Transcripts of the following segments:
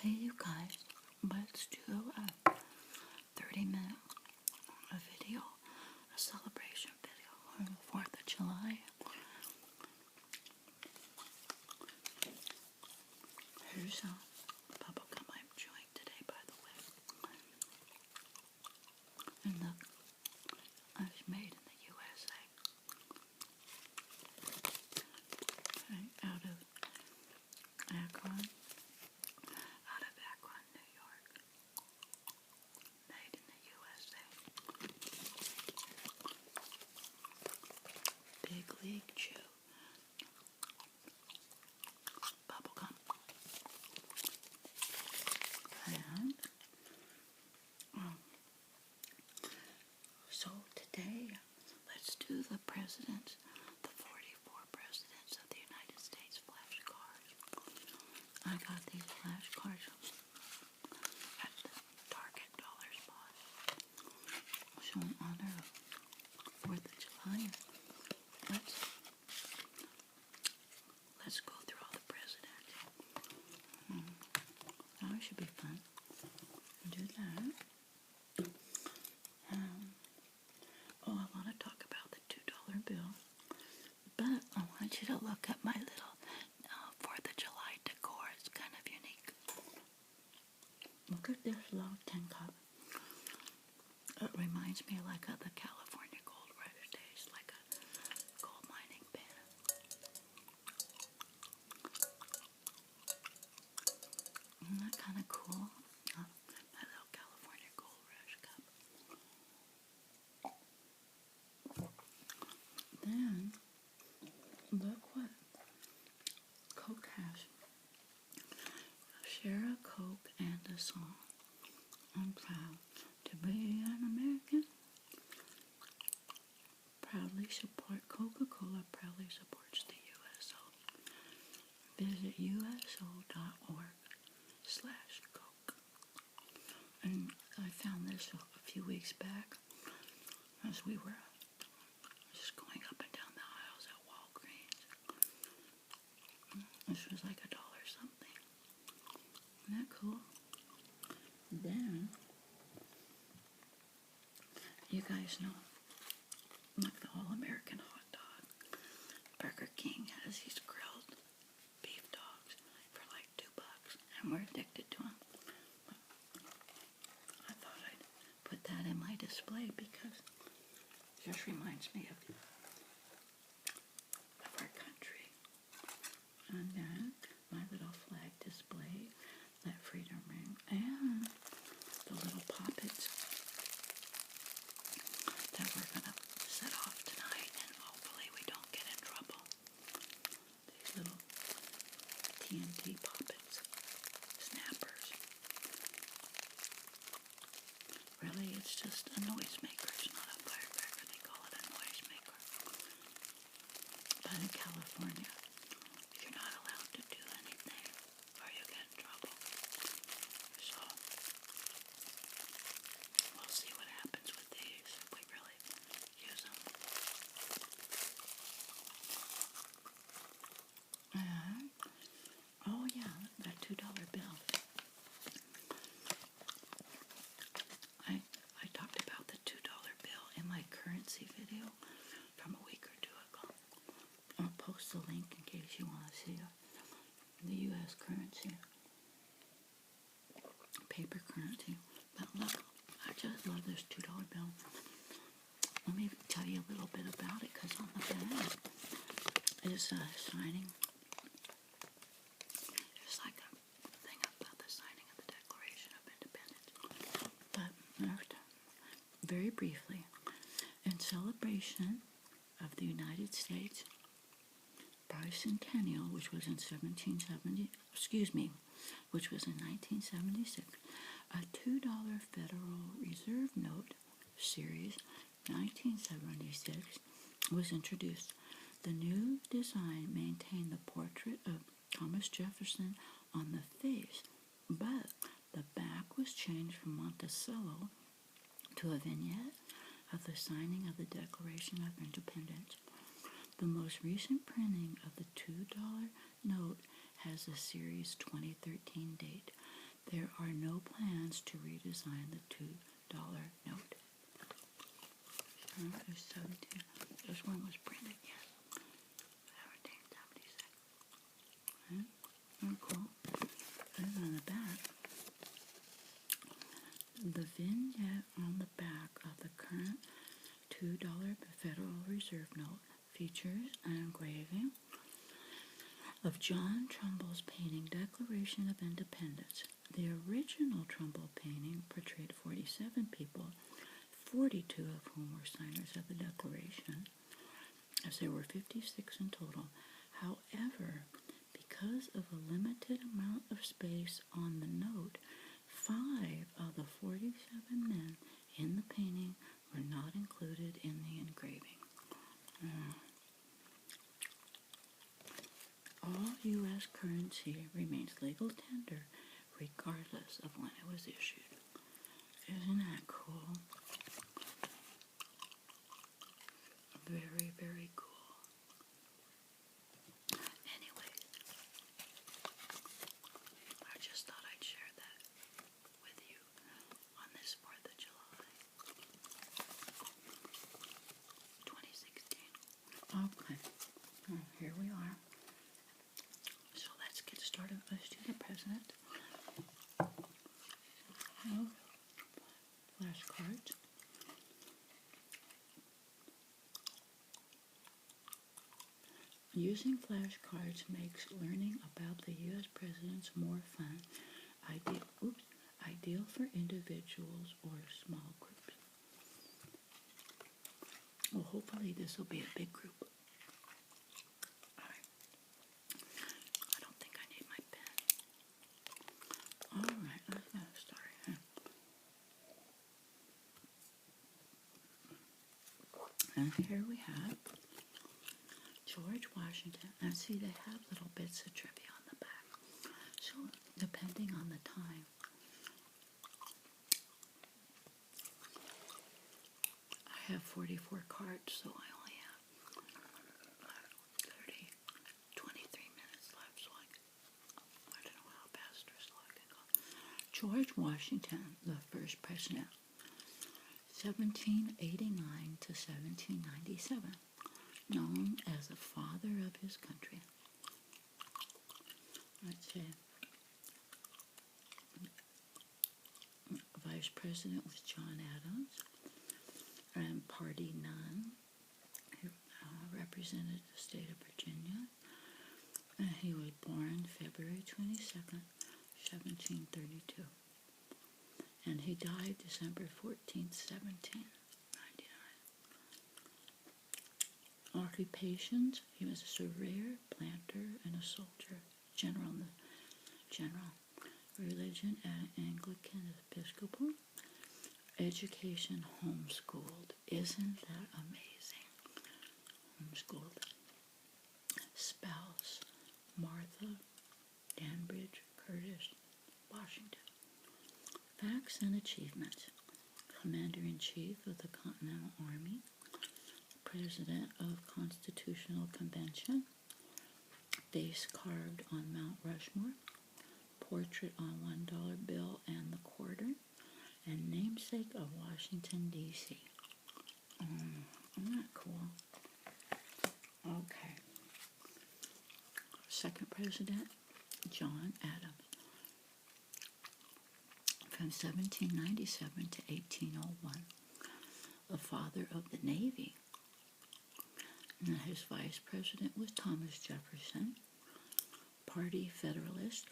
Hey, you guys, let's do a 30-minute video, a celebration video on the 4th of July. Here's a bubblegum I'm chewing today, by the way. And look, it's made in the USA. Okay, out of Akron, New York. Made in the USA. Big League Chew. Bubblegum. And so today, let's do the presidents, the 44 presidents of the United States flashcards. I got these flashcards at the Target Dollar Spot. So in honor of 4th of July, let's go through all the presidents. That should be fun. Do that. I want to talk about the $2 bill, but I want you to look at my little 4th of July decor. It's kind of unique. Look at this little tin cup. It reminds me like of the California gold rush days, like a gold mining pen. Isn't that kind of cool? My little California gold rush cup. Then, look what Coke has. Share a Coke and a song. I'm proud to be an American. Proudly support Coca-Cola. Proudly supports the USO. Visit uso.org/Coke. And I found this a few weeks back as we were just going up and down the aisles at Walgreens. This was like $1 something. Isn't that cool? Then, you guys know, like the All-American hot dog, Burger King has these grilled beef dogs for like $2, and we're addicted to them. But I thought I'd put that in my display because it just reminds me of our country. And then my little flag display, that freedom ring, and the little poppets that we're gonna set off tonight, and hopefully we don't get in trouble. These little TNT poppets, snappers. Really, it's just a noisemaker. It's not a firecracker. They call it a noisemaker. But in California, you're not allowed to do anything or you get in trouble. So, we'll see what happens with these if we really use them. And, oh yeah, that $2 bill. I talked about the $2 bill in my currency video from a week or two ago. I'll post the link in case you want to see it. The U.S. currency. Paper currency. But look, I just love this $2 bill. Let me tell you a little bit about it, because on the back is a signing. It's like a thing about the signing of the Declaration of Independence. But very briefly, in celebration of the United States bicentennial, which was in 1976, a $2 Federal Reserve Note Series 1976 was introduced. The new design maintained the portrait of Thomas Jefferson on the face, but the back was changed from Monticello to a vignette of the signing of the Declaration of Independence. The most recent printing of the $2 note has a Series 2013 date. There are no plans to redesign the $2 note. It's 17. This one was printed yet. 1776. Okay. Oh, cool. And on the back, the vignette on the back of the current $2 Federal Reserve note features an engraving of John Trumbull's painting Declaration of Independence. The original Trumbull painting portrayed 47 people, 42 of whom were signers of the Declaration, as there were 56 in total. However, because of a limited amount of space on the note, 5 of the 47 men in the painting were not included in the engraving. All U.S. currency remains legal tender regardless of when it was issued. Isn't that cool? Very, very cool. Anyway, I just thought I'd share that with you on this 4th of July, 2016. Okay, well, here we are. So let's get started. Let's do the president. Oh, flashcards. Using flashcards makes learning about the U.S. presidents more fun. Ideal for individuals or small groups. Well, hopefully this will be a big group. Alright. I don't think I need my pen. Alright, let's get started. And here we have George Washington. And see, they have little bits of trivia on the back. So, depending on the time, I have 44 cards, so I only have 23 minutes left, so I don't know how fast or slow I can go. George Washington, the first president, 1789 to 1797, known as the father of his country. Let's see. Vice President was John Adams, and Party None. He represented the state of Virginia, and he was born February 22nd, 1732, and he died December 14th, 1799. Occupations: he was a surveyor, planter, and a soldier. General. Religion: Anglican Episcopal. Education: homeschooled. Isn't that amazing? Homeschooled. Spouse: Martha Danbridge Curtis Washington. Facts and achievements: Commander-in-Chief of the Continental Army, President of Constitutional Convention, face carved on Mount Rushmore, portrait on $1 bill and the quarter, and namesake of Washington, D.C. Isn't that cool? Okay. Second president, John Adams. From 1797 to 1801, the father of the Navy. And his vice president was Thomas Jefferson, Party Federalist.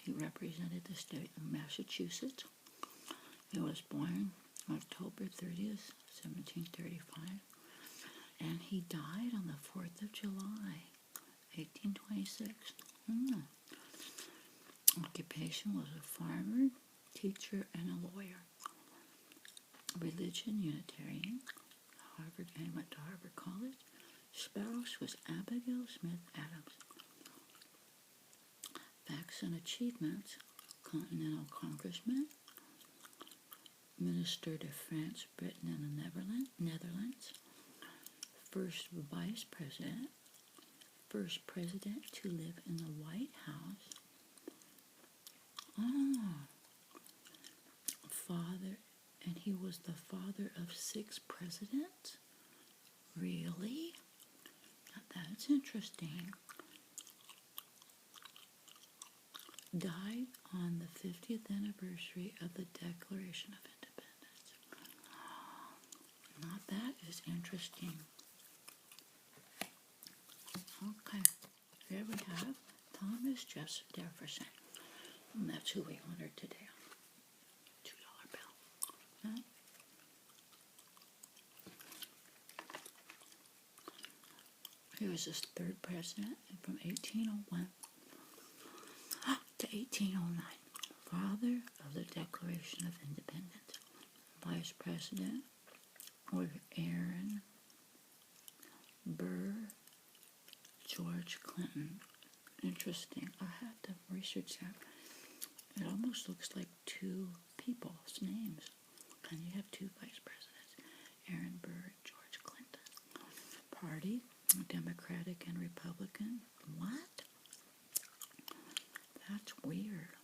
He represented the state of Massachusetts. He was born October 30th, 1735, and he died on the 4th of July, 1826. Occupation was a farmer, teacher, and a lawyer. Religion: Unitarian. Harvard, and went to Harvard College. Spouse was Abigail Smith Adams. Facts and achievements: Continental Congressman, Minister to France, Britain, and the Netherlands, first vice president, first president to live in the White House. he was the father of 6 presidents? Really? That's interesting. Died on the 50th anniversary of the Declaration of Independence. Now that is interesting. Okay, here we have Thomas Jefferson. And that's who we honored today. $2 bill. Huh? He was his 3rd president from 1801 to 1809. Father of the Declaration of Independence. Vice President was Aaron Burr, George Clinton. Interesting. I had to research that. It almost looks like 2 people's names. And you have 2 vice presidents, Aaron Burr and George Clinton. Party, Democratic and Republican. What? That's weird.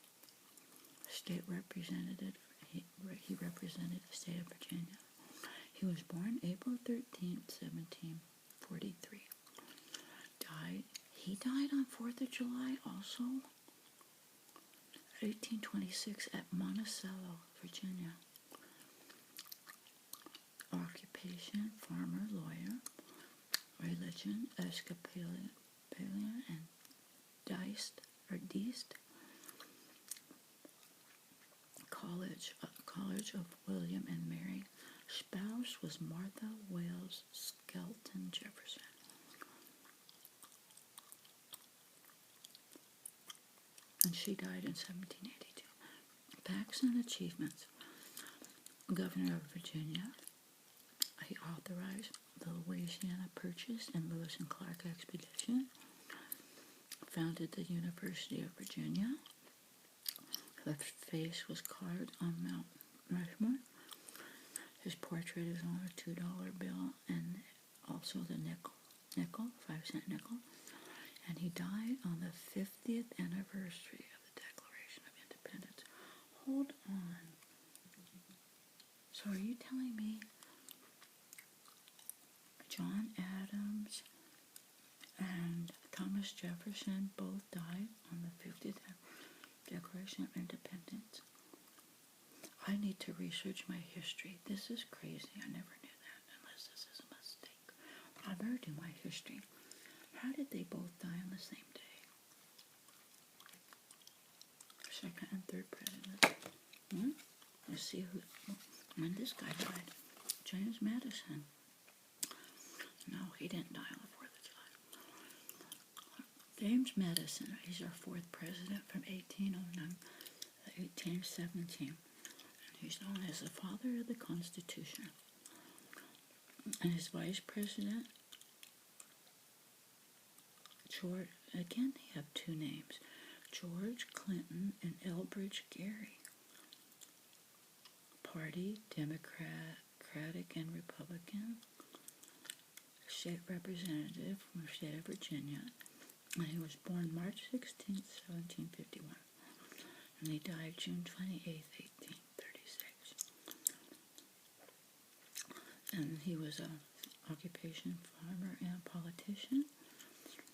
State representative. He represented the state of Virginia. He was born April 13th, 1743. He died on 4th of July also? 1826 at Monticello, Virginia. Occupation, farmer, lawyer. Religion, Episcopalian and Deist. College of William and Mary. Spouse was Martha Wales Skelton Jefferson. And she died in 1782. Facts and achievements. Governor of Virginia. He authorized the Louisiana Purchase and Lewis and Clark Expedition. Founded the University of Virginia. The face was carved on Mount Rushmore. His portrait is on a $2 bill and also the nickel, 5-cent nickel. And he died on the 50th anniversary of the Declaration of Independence. Hold on. So are you telling me John Adams and Thomas Jefferson both died on the 50th Declaration of Independence? I need to research my history. This is crazy. I never knew that unless this is a mistake. I better do my history. How did they both die on the same day? 2nd and 3rd president. Let's see when this guy died. James Madison. No, he didn't die on the 4th of July. James Madison, he's our 4th president from 1809 to 1817. He's known as the father of the Constitution. And his vice president, George, again, they have 2 names, George Clinton and Elbridge Gerry. Party, Democratic and Republican. State representative from the state of Virginia. And he was born March 16th, 1751. And he died June 28th, 1836. And he was an occupation farmer and politician.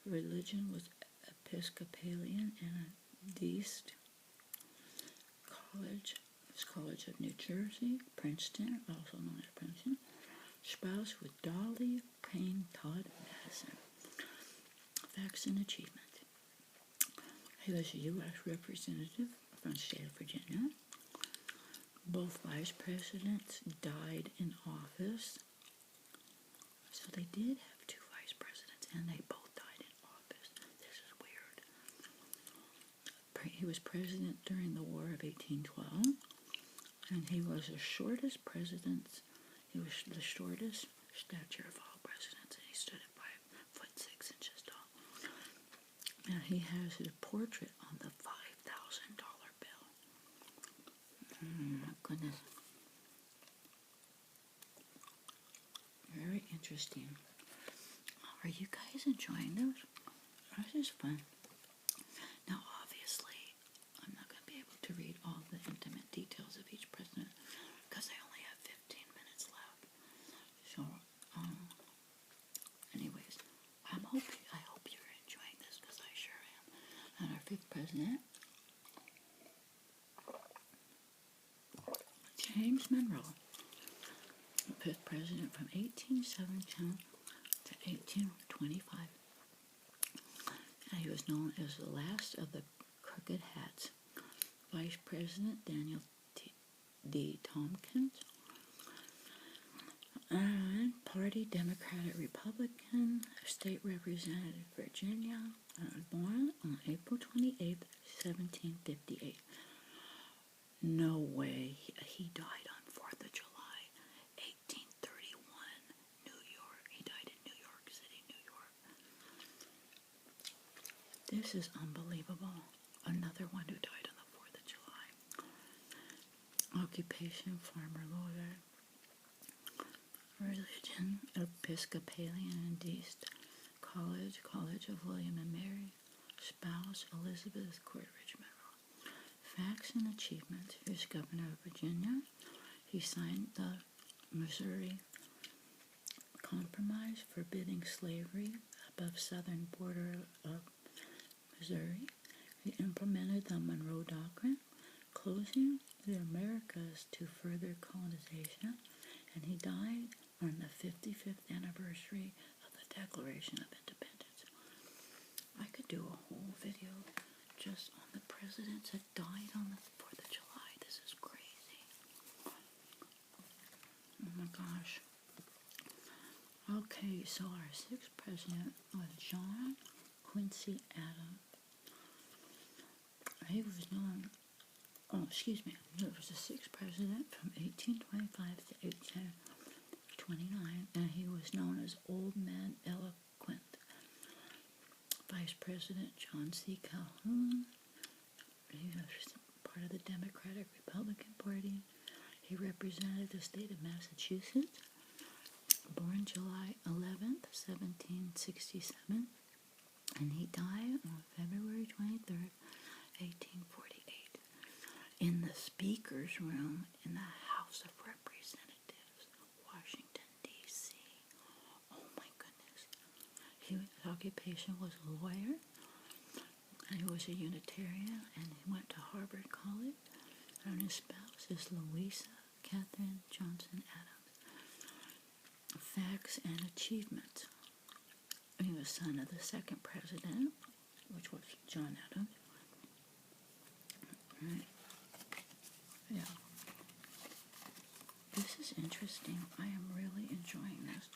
Religion was Episcopalian and Deist. College of New Jersey, Princeton, also known as Princeton. Spouse with Dolly Payne Todd Madison. Facts and achievements. He was a U.S. representative from the state of Virginia. Both vice presidents died in office. So they did have 2 vice presidents, and they both died in office. This is weird. He was president during the War of 1812, and he was the shortest president. He was the shortest stature of all presidents, and he stood at 5'6" tall. Now he has his portrait on the $5,000 bill. My goodness. Very interesting. Are you guys enjoying those? This is fun. Now, obviously, I'm not going to be able to read all the intimate details of each president because I only have president, James Monroe, the fifth president from 1817 to 1825. And he was known as the last of the crooked hats. Vice President Daniel D. Tompkins, and Party Democratic Republican, State Representative Virginia, born on April 28, 1758. No way, he died on 4th of July, 1831, New York. He died in New York City, New York. This is unbelievable. Another one who died on the 4th of July. Occupation, farmer, lawyer. Religion, Episcopalian and Deist. College, College of William and Mary. Spouse, Elizabeth Coleridge Monroe. Facts and achievements. He was governor of Virginia. He signed the Missouri Compromise forbidding slavery above southern border of Missouri. He implemented the Monroe Doctrine, closing the Americas to further colonization, and he died on the 55th anniversary of the Declaration of Independence. I could do a whole video just on the presidents that died on the 4th of July. This is crazy. Oh my gosh. Okay, so our sixth president was John Quincy Adams. He was known, he was the sixth president from 1825 to 1829, and he was known as Old Man Eloquent. Vice President John C. Calhoun. He was part of the Democratic Republican Party. He represented the state of Massachusetts. Born July 11th, 1767, and he died on February 23rd, 1848, in the Speaker's Room in the House of Representatives, Washington, D.C. Oh my goodness. His occupation was a lawyer, and he was a Unitarian, and he went to Harvard College, and his spouse is Louisa Catherine Johnson Adams. Facts and achievements. He was son of the second president, which was John Adams. Right. Yeah. This is interesting. I am really enjoying this.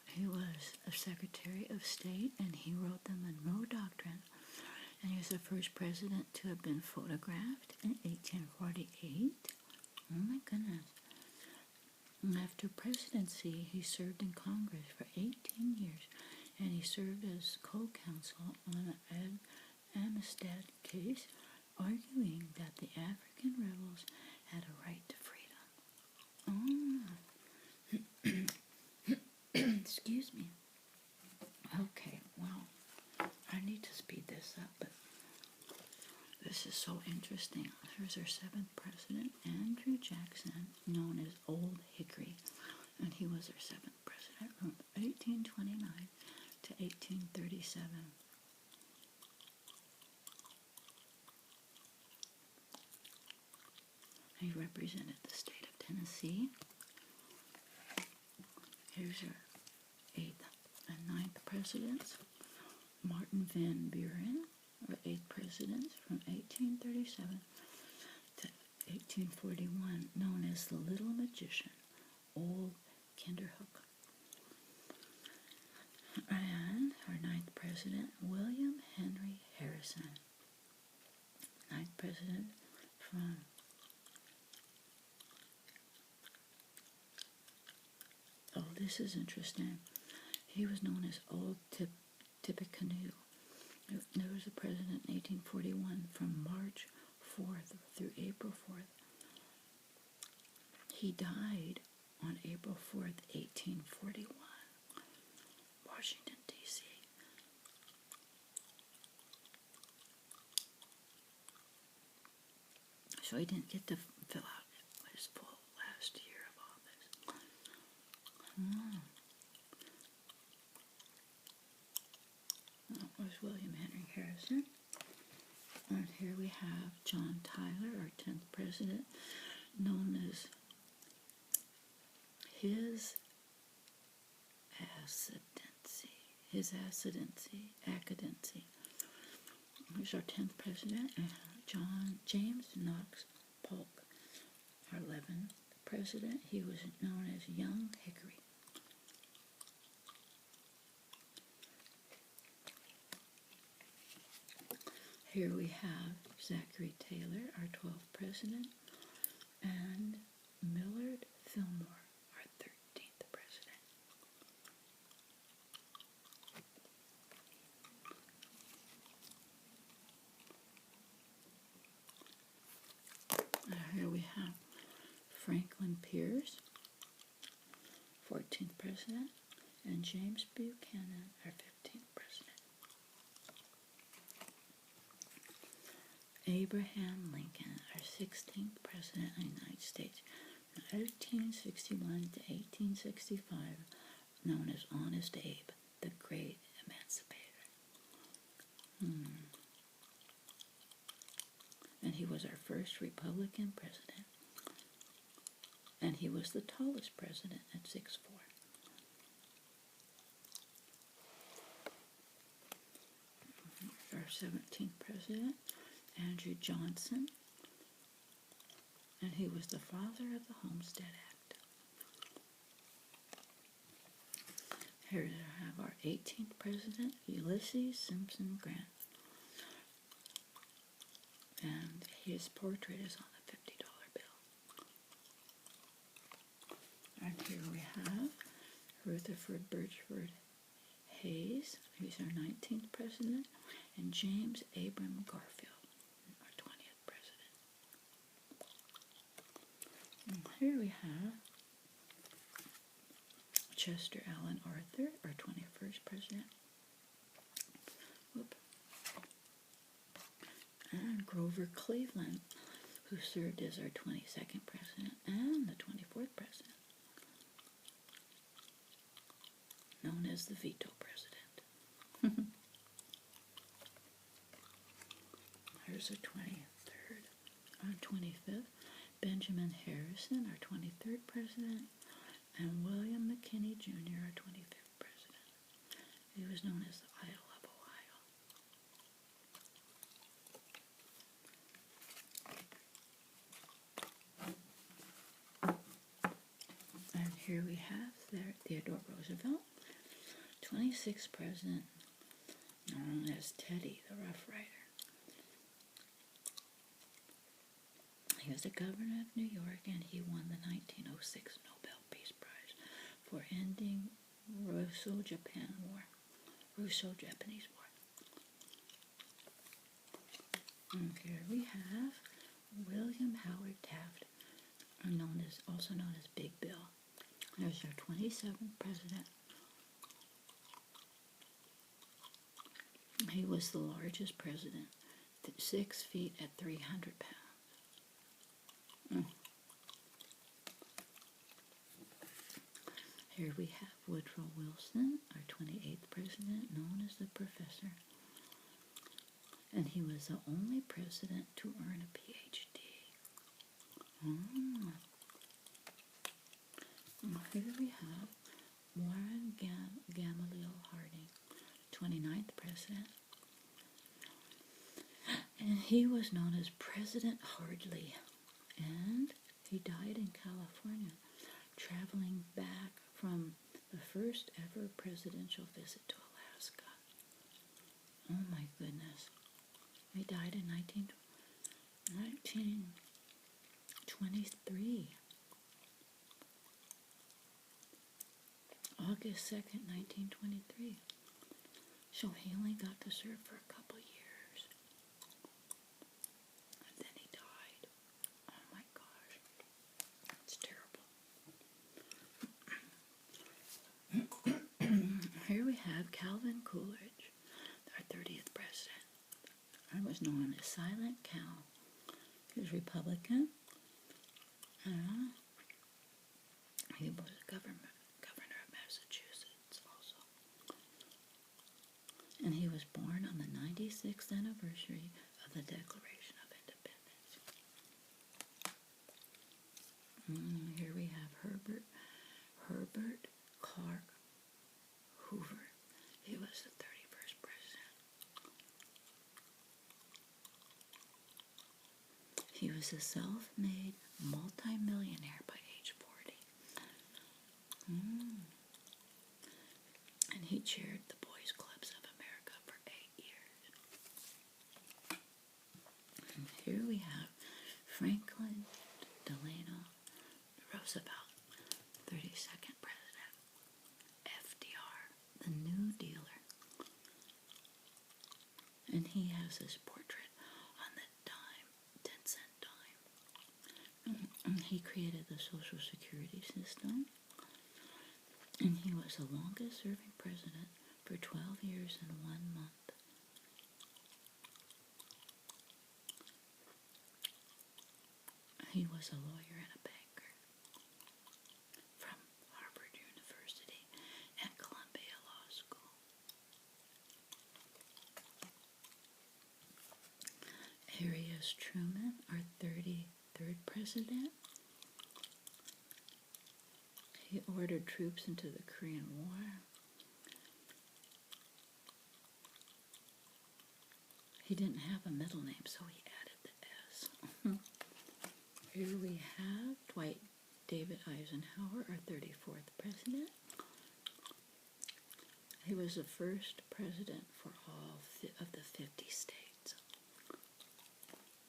He was a Secretary of State, and he wrote the Monroe Doctrine. And he was the first president to have been photographed in 1848. Oh my goodness. After presidency, he served in Congress for 18 years, and he served as co-counsel on an Amistad case, arguing that the African rebels had a right to freedom. Oh, excuse me. Okay, well, I need to speed this up, but this is so interesting. Here's our seventh president, Andrew Jackson, known as Old Hickory, and he was our seventh president from 1829 to 1837. He represented the state of Tennessee. Here's our eighth and ninth presidents. Martin Van Buren, our eighth president from 1837 to 1841, known as the Little Magician, Old Kinderhook. And our ninth president, William Henry Harrison. Ninth president from this is interesting. He was known as Old Tippecanoe. There was a president in 1841 from March 4th through April 4th. He died on April 4th, 1841, Washington, D.C. So he didn't get to fill out his full last year of office. That was William Henry Harrison. And here we have John Tyler, our 10th president, known as his Accidency. His Accidency. Here's our 10th president, James Knox Polk, our 11th president. He was known as Young Hickory. Here we have Zachary Taylor, our 12th president, and Millard Fillmore, our 13th president. Here we have Franklin Pierce, 14th president, and James Buchanan, our 15th president. Abraham Lincoln, our 16th president of the United States, from 1861 to 1865, known as Honest Abe, the Great Emancipator. And he was our first Republican president. And he was the tallest president at 6'4". Our 17th president, Andrew Johnson, and he was the father of the Homestead Act. Here we have our 18th president, Ulysses Simpson Grant, and his portrait is on the $50 bill. And here we have Rutherford Birchford Hayes, he's our 19th president, and James Abram Garfield, our 20th president. And here we have Chester Alan Arthur, our 21st president. And Grover Cleveland, who served as our 22nd president and the 24th president, known as the veto president. Here's our 25th, Benjamin Harrison, our 23rd president, and William McKinney Jr., our 25th president. He was known as the Idol of Ohio. And here we have Theodore Roosevelt, 26th president, known as Teddy the Rough Rider. He was the governor of New York, and he won the 1906 Nobel Peace Prize for ending Russo-Japanese War. And here we have William Howard Taft, also known as Big Bill. There's our 27th president. He was the largest president, 6 feet at 300 pounds. Here we have Woodrow Wilson, our 28th president, known as the Professor. And he was the only president to earn a PhD. Here we have Warren Gamaliel Harding, 29th president. And he was known as President Hardly. And he died in California, traveling back from the first ever presidential visit to Alaska. Oh my goodness. He died in 1923. August 2nd, 1923. So he only got to serve for a couple years. And then he died. Oh my gosh. It's terrible. Here we have Calvin Coolidge, our 30th president. I was known as Silent Cal. He was Republican. He was governor of Massachusetts also. And he was born on the 96th anniversary of the Declaration of Independence. Here we have Herbert Clark Hoover. He was the 31st president. He was a self-made multimillionaire by age 40. And he chaired the Boys Clubs of America for 8 years. And here we have Franklin Delano Roosevelt, 32nd president. FDR, the New Dealer. And he has his portrait on the dime, 10-cent dime. He created the Social Security system. And he was the longest serving president for 12 years and 1 month. He was a lawyer and a banker from Harvard University and Columbia Law School. Harry S. Truman, our 33rd president. He ordered troops into the Korean War. He didn't have a middle name, so he added the S. Here we have Dwight David Eisenhower, our 34th president. He was the first president for all of the 50 states.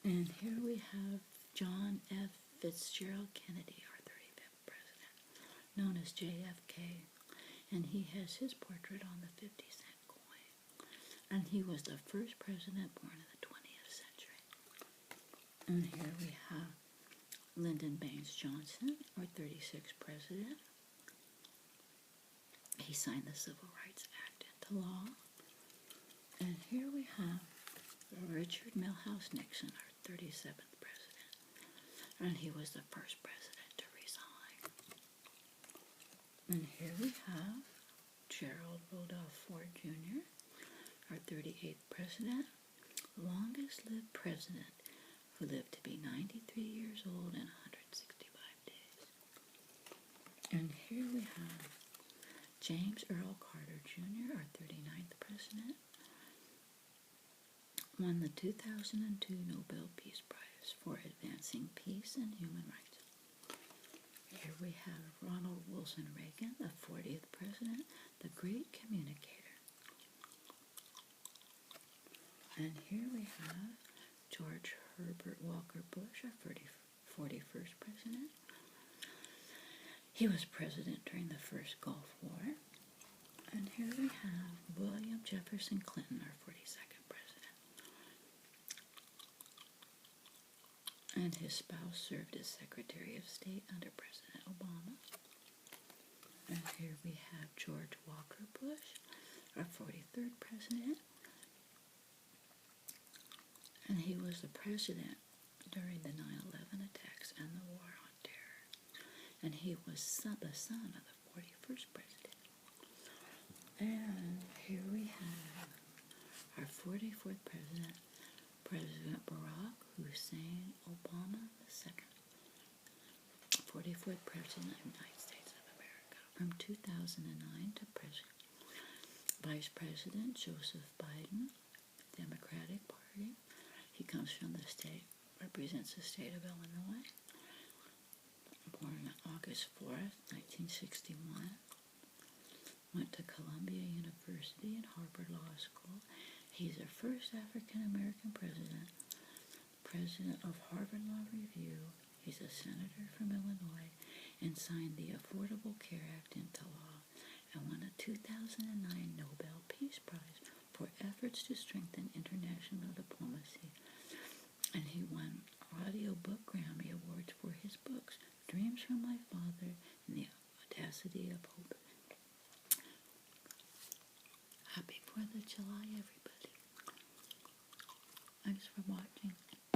And here we have John F. Fitzgerald Kennedy, our 35th president, known as JFK. And he has his portrait on the 50-cent coin. And he was the first president born in the 20th century. And here we have Lyndon Baines Johnson, our 36th president. He signed the Civil Rights Act into law. And here we have Richard Milhous Nixon, our 37th president. And he was the first president to resign. And here we have Gerald Randolph Ford Jr., our 38th president, longest lived president who lived to be 93 years old and 165 days. And here we have James Earl Carter Jr., our 39th president, won the 2002 Nobel Peace Prize for advancing peace and human rights. Here we have Ronald Wilson Reagan, the 40th president, the great communicator. And here we have George Herbert Walker Bush, our 41st president. He was president during the first Gulf War. And here we have William Jefferson Clinton, our 42nd president. And his spouse served as Secretary of State under President Obama. And here we have George Walker Bush, our 43rd president. And he was the president during the 9/11 attacks and the War on Terror. And he was the son of the 41st president. And here we have our 44th president, President Barack Hussein Obama II, 44th president of the United States of America, from 2009 to present. Vice President Joseph Biden, Democratic Party. He comes from the state, represents the state of Illinois. Born on August 4th, 1961. Went to Columbia University and Harvard Law School. He's the first African-American president, president of Harvard Law Review. He's a senator from Illinois and signed the Affordable Care Act into law and won a 2009 Nobel Peace Prize for efforts to strengthen international diplomacy. And he won audiobook Grammy Awards for his books, Dreams from My Father and The Audacity of Hope. Happy 4th of July, everybody. Thanks for watching.